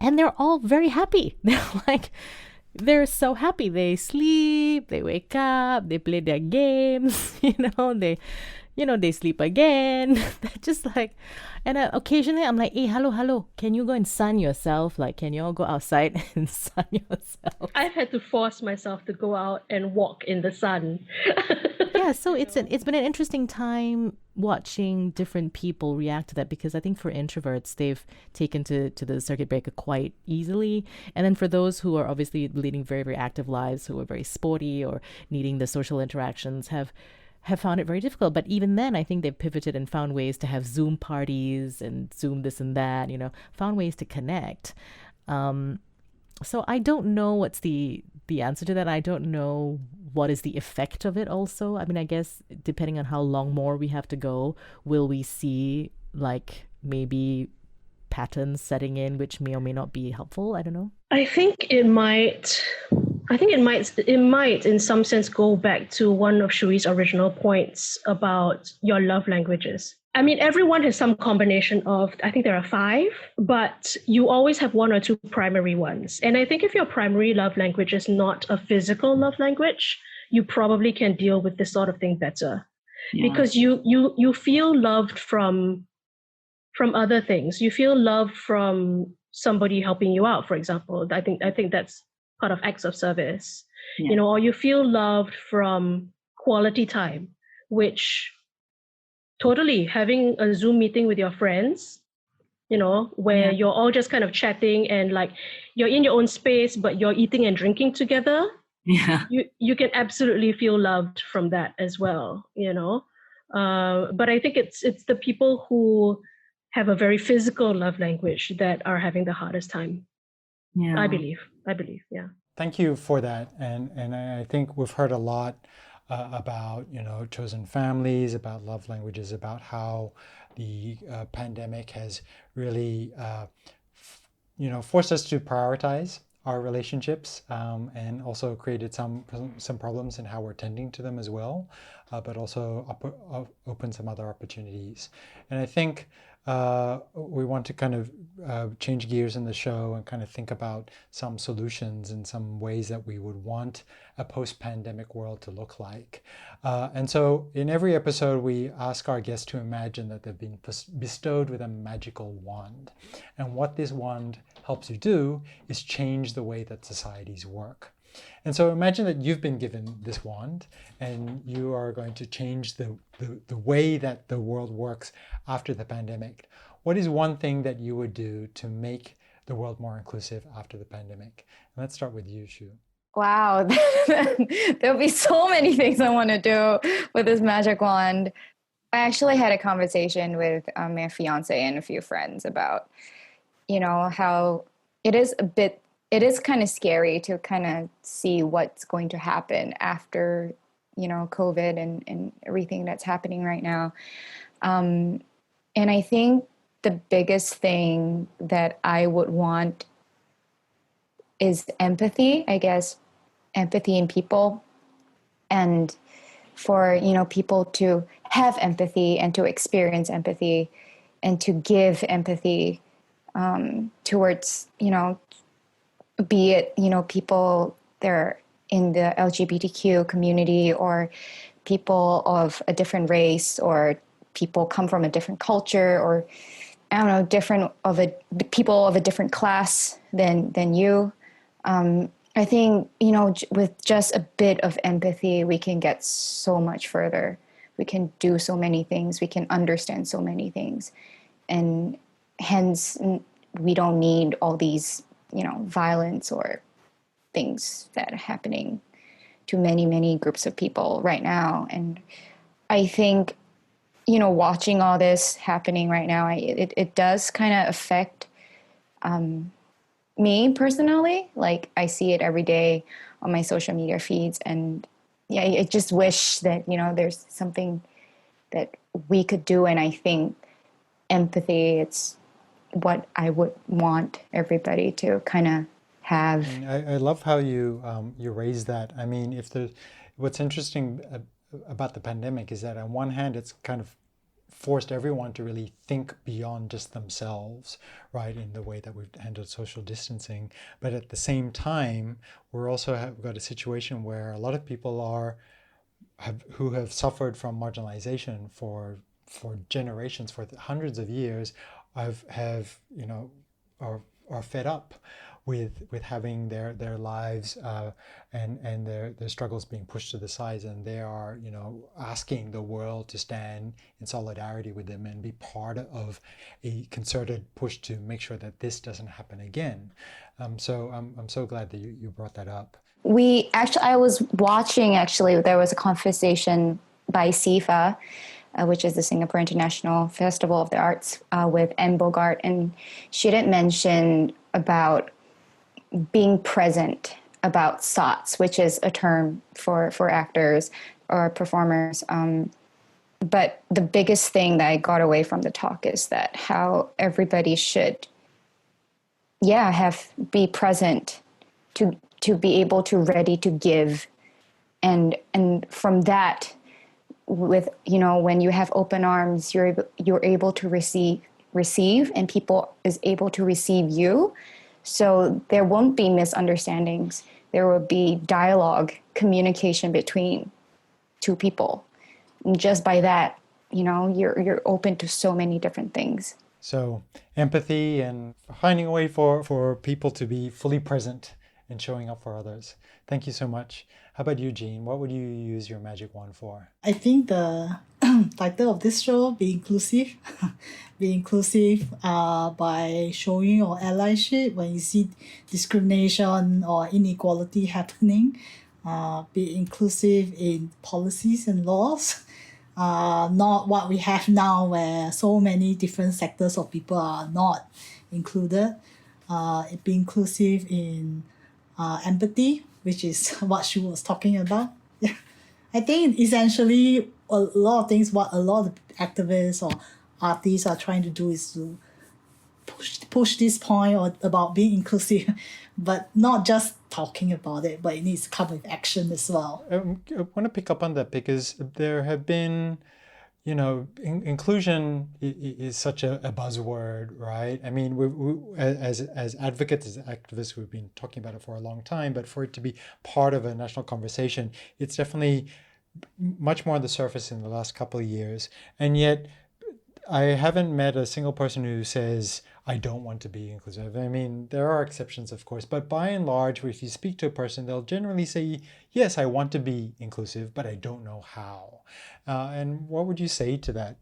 they're all very happy. They're so happy. They sleep, they wake up, they play their games, they sleep again. They're just like, and occasionally I'm like, hey, hello, can you go and sun yourself? Like, can you all go outside and sun yourself? I've had to force myself to go out and walk in the sun. Yeah, so it's been an interesting time watching different people react to that because I think for introverts they've taken to the circuit breaker quite easily, and then for those who are obviously leading very, very active lives, who are very sporty or needing the social interactions, have found it very difficult. But even then, I think they've pivoted and found ways to have Zoom parties and Zoom this and that, found ways to connect. So I don't know what's the answer to that. I don't know what is the effect of it also. I mean, I guess depending on how long more we have to go, will we see like maybe patterns setting in which may or may not be helpful? I don't know. I think it might in some sense go back to one of Shuyi's original points about your love languages. I mean, everyone has some combination of, I think there are 5, but you always have 1 or 2 primary ones. And I think if your primary love language is not a physical love language, you probably can deal with this sort of thing better. Yeah. Because you feel loved from other things. You feel loved from somebody helping you out, for example. I think that's part of acts of service. Yeah. Or you feel loved from quality time, which totally having a Zoom meeting with your friends, where you're all just kind of chatting and like you're in your own space, but you're eating and drinking together. Yeah. You can absolutely feel loved from that as well, But I think it's the people who have a very physical love language that are having the hardest time. Yeah. I believe, yeah. Thank you for that. And I think we've heard a lot about, chosen families, about love languages, about how the pandemic has really, forced us to prioritize our relationships and also created some problems in how we're tending to them as well, but also opened some other opportunities. And I think we want to kind of change gears in the show and kind of think about some solutions and some ways that we would want a post-pandemic world to look like. And so in every episode, we ask our guests to imagine that they've been bestowed with a magical wand. And what this wand helps you do is change the way that societies work. And so imagine that you've been given this wand and you are going to change the way that the world works after the pandemic. What is one thing that you would do to make the world more inclusive after the pandemic? And let's start with you, Shu. Wow, there'll be so many things I want to do with this magic wand. I actually had a conversation with my fiance and a few friends about, how it is kind of scary to kind of see what's going to happen after, COVID and everything that's happening right now. And I think the biggest thing that I would want is empathy, I guess, empathy in people, and for, people to have empathy and to experience empathy and to give empathy towards, be it, people that are in the LGBTQ community or people of a different race or people come from a different culture or, I don't know, people of a different class than you. I think, with just a bit of empathy, we can get so much further. We can do so many things. We can understand so many things. And hence, we don't need all these, violence or things that are happening to many, many groups of people right now. And I think, watching all this happening right now, it does kind of affect me personally. Like, I see it every day on my social media feeds. And yeah, I just wish that, there's something that we could do. And I think empathy, it's what I would want everybody to kind of have. I love how you raise that. I mean, what's interesting about the pandemic is that on one hand, it's kind of forced everyone to really think beyond just themselves, right, in the way that we've handled social distancing. But at the same time, we're also have got a situation where a lot of people who have suffered from marginalization for generations, for hundreds of years, have are fed up with having their lives and their struggles being pushed to the sides, and they are asking the world to stand in solidarity with them and be part of a concerted push to make sure that this doesn't happen again. So I'm so glad that you brought that up. I was watching, there was a conversation by SIFA, which is the Singapore International Festival of the Arts, with Anne Bogart, and she did mention about being present, about SOTs, which is a term for actors or performers. But the biggest thing that I got away from the talk is that how everybody should, be present to be able to ready to give, and from that, with when you have open arms, you're able to receive, and people is able to receive you. So there won't be misunderstandings. There will be dialogue, communication between two people. And just by that, you're open to so many different things. So empathy and finding a way for people to be fully present and showing up for others. Thank you so much. How about you, Jean? What would you use your magic wand for? I think the title of this show, Be Inclusive. Be inclusive by showing your allyship when you see discrimination or inequality happening. Be inclusive in policies and laws. Not what we have now, where so many different sectors of people are not included. Be inclusive in empathy, which is what she was talking about. Yeah. I think essentially a lot of things, what a lot of activists or artists are trying to do is to push this point about being inclusive, but not just talking about it, but it needs to come with action as well. I want to pick up on that because there have been, inclusion is such a buzzword, right? I mean, we as advocates, as activists, we've been talking about it for a long time, but for it to be part of a national conversation, it's definitely much more on the surface in the last couple of years. And yet, I haven't met a single person who says, I don't want to be inclusive. I mean, there are exceptions, of course, but by and large, if you speak to a person, they'll generally say, yes, I want to be inclusive, but I don't know how. And what would you say to that,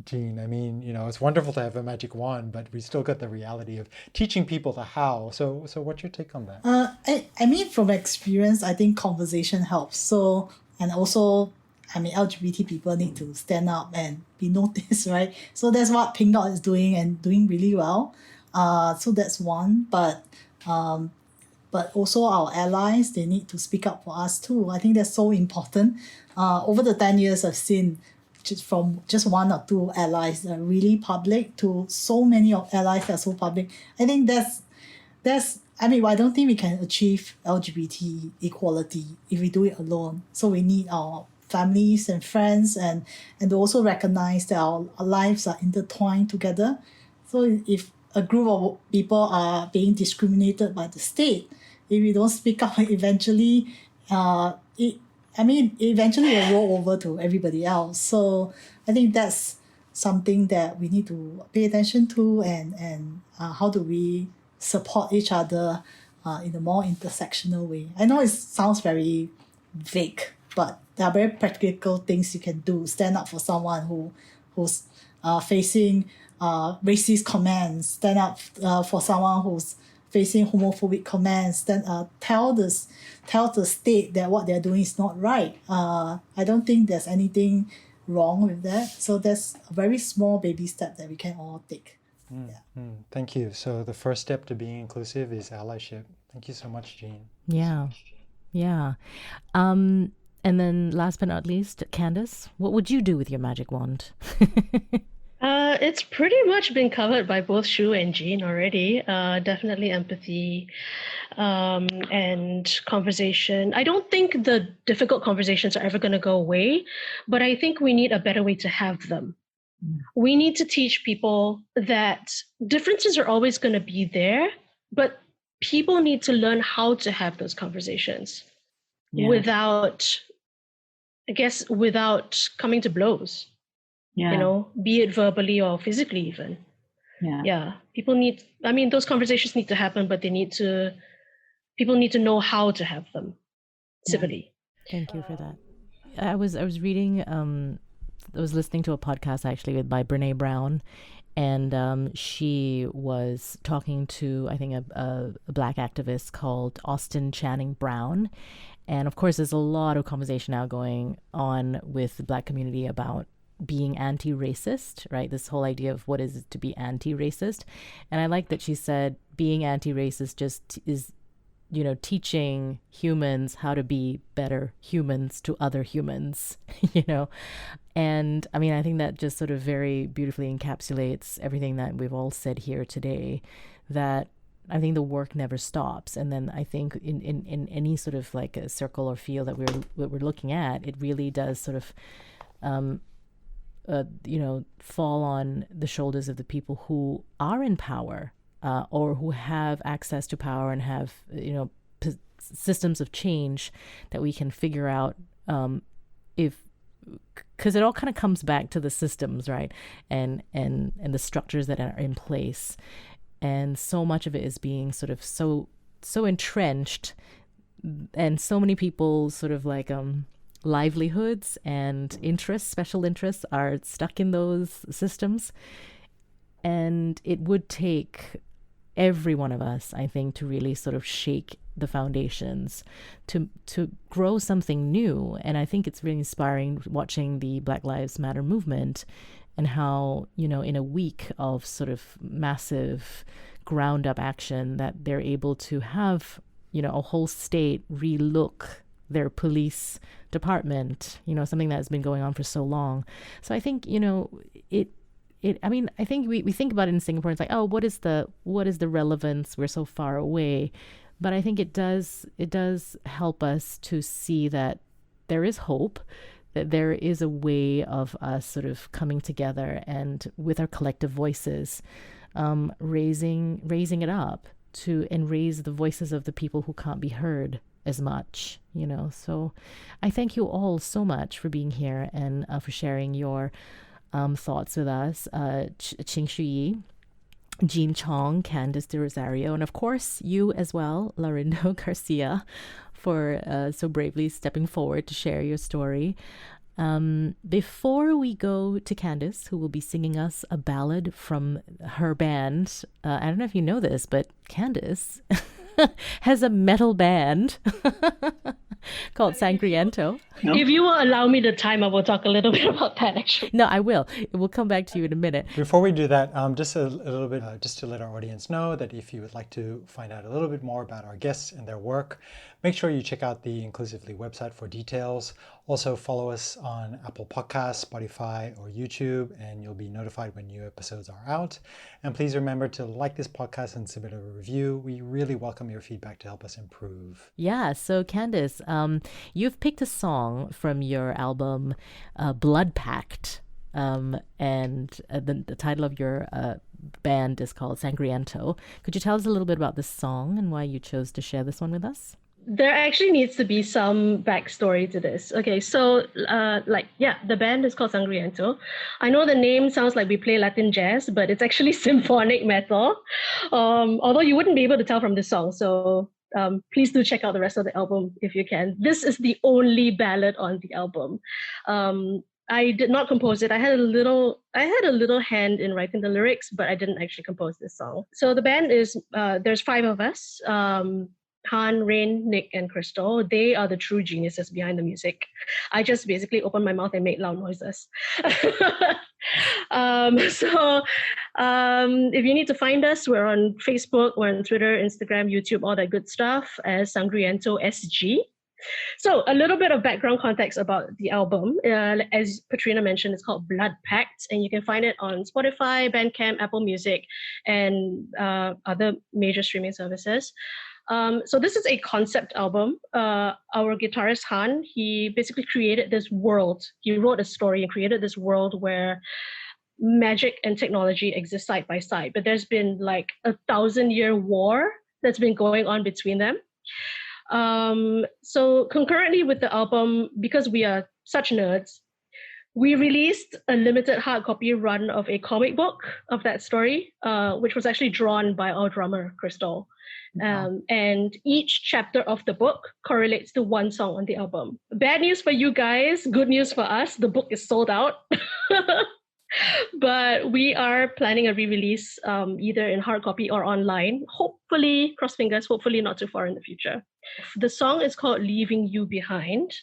Jean? I mean, it's wonderful to have a magic wand, but we still got the reality of teaching people the how. So what's your take on that? I mean, from experience, I think conversation helps. So, and also, LGBT people need to stand up and be noticed, right? So that's what Pink Dot is doing and doing really well. So that's one. But also our allies, they need to speak up for us too. I think that's so important. Over the 10 years, I've seen from just one or two allies that are really public to so many of allies that are so public. I think that's I don't think we can achieve LGBT equality if we do it alone. So we need our families and friends and also recognize that our lives are intertwined together. So if a group of people are being discriminated by the state, if we don't speak up, eventually eventually it will roll over to everybody else. So I think that's something that we need to pay attention to, and how do we support each other in a more intersectional way. I know it sounds very vague, but there are very practical things you can do. Stand up for someone who's facing racist comments. Stand up for someone who's facing homophobic comments. Then tell the state that what they're doing is not right. I don't think there's anything wrong with that. So that's a very small baby step that we can all take. Thank you. So the first step to being inclusive is allyship. Thank you so much, Jean. Yeah. And then last but not least, Candice, what would you do with your magic wand? It's pretty much been covered by both Shu and Jean already. Definitely empathy and conversation. I don't think the difficult conversations are ever going to go away, but I think we need a better way to have them. We need to teach people that differences are always going to be there, but people need to learn how to have those conversations without, I guess, without coming to blows. Be it verbally or physically even. People need, I mean, those conversations need to happen, but people need to know how to have them civilly. Thank you for that. I was reading, I was listening to a podcast actually by Brene Brown, and she was talking to, I think, a Black activist called Austin Channing Brown. And of course, there's a lot of conversation now going on with the Black community about being anti-racist, right? This whole idea of what is it to be anti-racist. And I like that she said being anti-racist just is, teaching humans how to be better humans to other humans, And I mean, I think that just sort of very beautifully encapsulates everything that we've all said here today, that I think the work never stops. And then I think in any sort of like a circle or field that we're looking at, it really does sort of fall on the shoulders of the people who are in power, or who have access to power and have, systems of change that we can figure out, because it all kind of comes back to the systems, right? And the structures that are in place. And so much of it is being sort of so entrenched, and so many people sort of like, livelihoods and interests, special interests, are stuck in those systems. And it would take every one of us, I think, to really sort of shake the foundations to grow something new. And I think it's really inspiring watching the Black Lives Matter movement, and how, in a week of sort of massive ground up action, that they're able to have, a whole state relook their police department, something that has been going on for so long. So I think, I mean, I think we think about it in Singapore, it's like, oh, what is the relevance? We're so far away. But I think it does help us to see that there is hope, that there is a way of us sort of coming together and with our collective voices, raising it up and raise the voices of the people who can't be heard as much, So I thank you all so much for being here and for sharing your thoughts with us. Ching Shuyi, Jean Chong, Candice De Rozario, and of course you as well, Laurindo Garcia, for so bravely stepping forward to share your story. Before we go to Candice, who will be singing us a ballad from her band, I don't know if you know this, but Candice has a metal band called Sangriento. No? If you will allow me the time, I will talk a little bit about that, actually. No, I will. We'll come back to you in a minute. Before we do that, just a little bit, just to let our audience know that if you would like to find out a little bit more about our guests and their work, make sure you check out the Inclusively website for details. Also follow us on Apple Podcasts, Spotify, or YouTube, and you'll be notified when new episodes are out. And please remember to like this podcast and submit a review. We really welcome your feedback to help us improve. Yeah, so Candice, you've picked a song from your album Blood Pact, and the title of your band is called Sangriento. Could you tell us a little bit about this song and why you chose to share this one with us? There actually needs to be some backstory to this. Okay, so the band is called Sangriento. I know the name sounds like we play Latin jazz, but it's actually symphonic metal. Although you wouldn't be able to tell from this song. So please do check out the rest of the album if you can. This is the only ballad on the album. I did not compose it. I had a little hand in writing the lyrics, but I didn't actually compose this song. So the band is there's 5 of us. Han, Rain, Nick, and Crystal. They are the true geniuses behind the music. I just basically opened my mouth and made loud noises. If you need to find us, we're on Facebook, we're on Twitter, Instagram, YouTube, all that good stuff as Sangriento SG. So a little bit of background context about the album. As Petrina mentioned, it's called Blood Pact, and you can find it on Spotify, Bandcamp, Apple Music, and other major streaming services. So this is a concept album. Our guitarist Han, he basically created this world. He wrote a story and created this world where magic and technology exist side by side, but there's been like a 1,000-year war that's been going on between them. So concurrently with the album, because we are such nerds, we released a limited hard copy run of a comic book of that story, which was actually drawn by our drummer, Crystal. And each chapter of the book correlates to one song on the album. Bad news for you guys, good news for us, the book is sold out. But we are planning a re-release either in hard copy or online. Hopefully, cross fingers, hopefully not too far in the future. The song is called Leaving You Behind.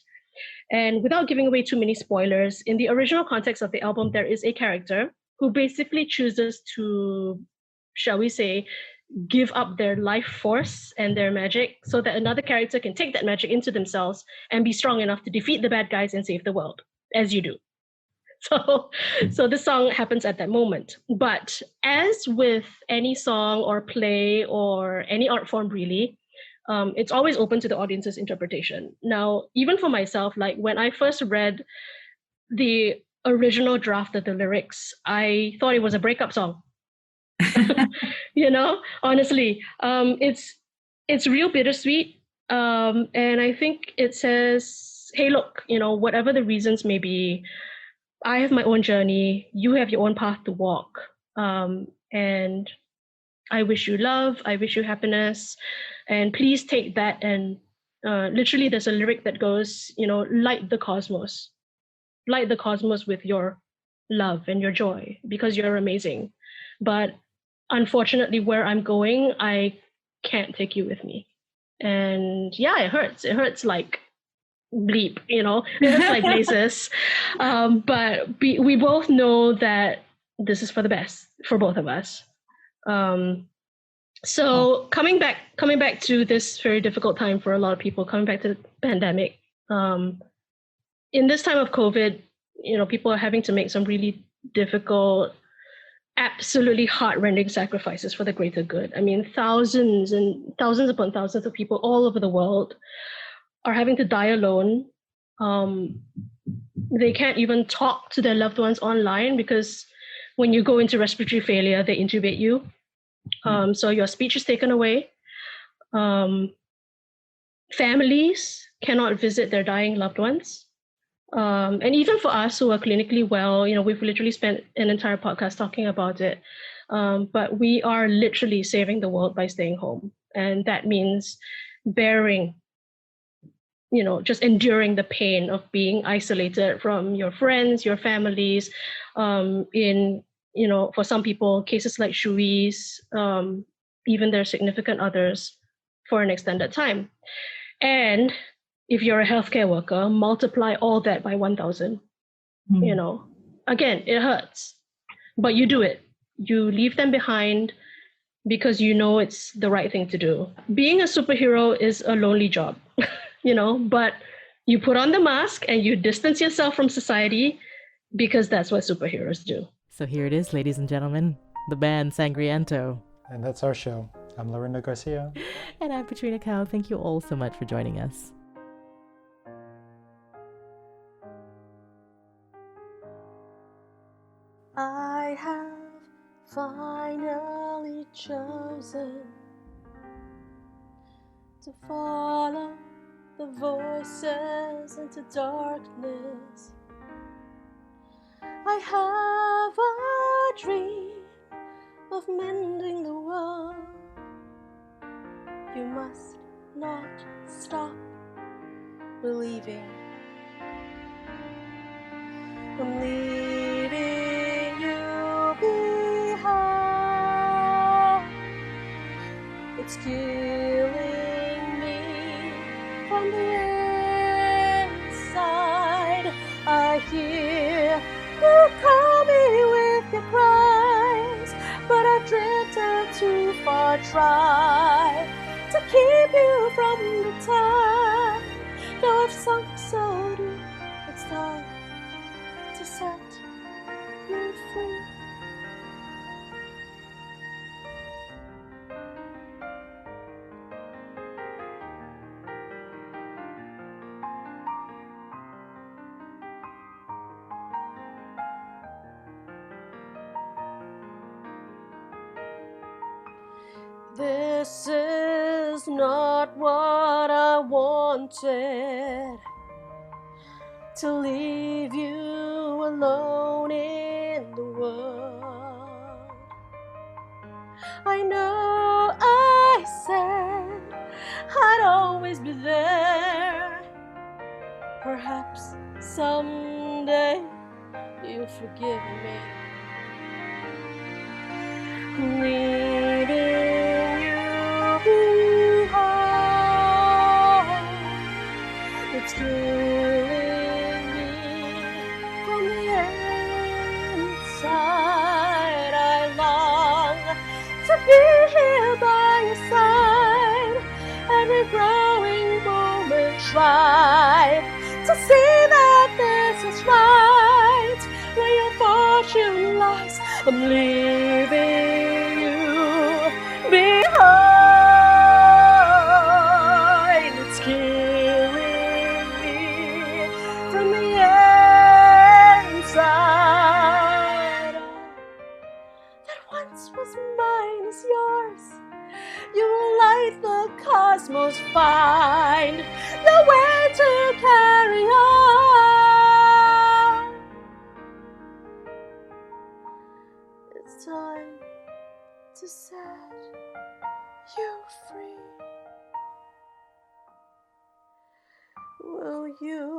And without giving away too many spoilers, in the original context of the album, there is a character who basically chooses to, shall we say, give up their life force and their magic so that another character can take that magic into themselves and be strong enough to defeat the bad guys and save the world, as you do. So the song happens at that moment. But as with any song or play or any art form, really, it's always open to the audience's interpretation. Now, even for myself, like when I first read the original draft of the lyrics, I thought it was a breakup song. Honestly, it's real bittersweet. And I think it says, hey, look, whatever the reasons may be, I have my own journey, you have your own path to walk. And I wish you love, I wish you happiness, and please take that and literally there's a lyric that goes, light the cosmos with your love and your joy because you're amazing. But unfortunately, where I'm going, I can't take you with me. And yeah, it hurts like bleep, it hurts like places. But we both know that this is for the best for both of us. So coming back to this very difficult time for a lot of people, coming back to the pandemic, in this time of COVID, people are having to make some really difficult, absolutely heart-rending sacrifices for the greater good. I mean, thousands and thousands upon thousands of people all over the world are having to die alone. They can't even talk to their loved ones online because when you go into respiratory failure, they intubate you. So your speech is taken away. Families cannot visit their dying loved ones. And even for us who are clinically well, we've literally spent an entire podcast talking about it. But we are literally saving the world by staying home. And that means bearing, just enduring the pain of being isolated from your friends, your families, for some people, cases like Shuyi's, even their significant others for an extended time. And if you're a healthcare worker, multiply all that by 1,000. Again, it hurts, but you do it. You leave them behind because it's the right thing to do. Being a superhero is a lonely job, but you put on the mask and you distance yourself from society because that's what superheroes do. So here it is, ladies and gentlemen, the band Sangriento. And that's our show. I'm Laurindo Garcia. And I'm Petrina Kow. Thank you all so much for joining us. I have finally chosen to follow the voices into darkness. I have a dream of mending the world. You must not stop believing. I'm leaving you behind. It's killing me from the inside. I hear you call me with your cries, but I've drifted too far. Try to keep you from the time Though I've sunk so deep, it's time to set you free. This is not what I wanted, to leave you alone in the world. I know I said I'd always be there. Perhaps someday you'll forgive me. Leaving you behind, it's killing me from the inside. I long to be here by your side, every growing moment try to see that this is right. Where your fortune lies, I'm leaving you behind. It's killing me from the inside. That once was mine is yours. You will light the cosmos, find the way to carry on. It's time to set you free. Will you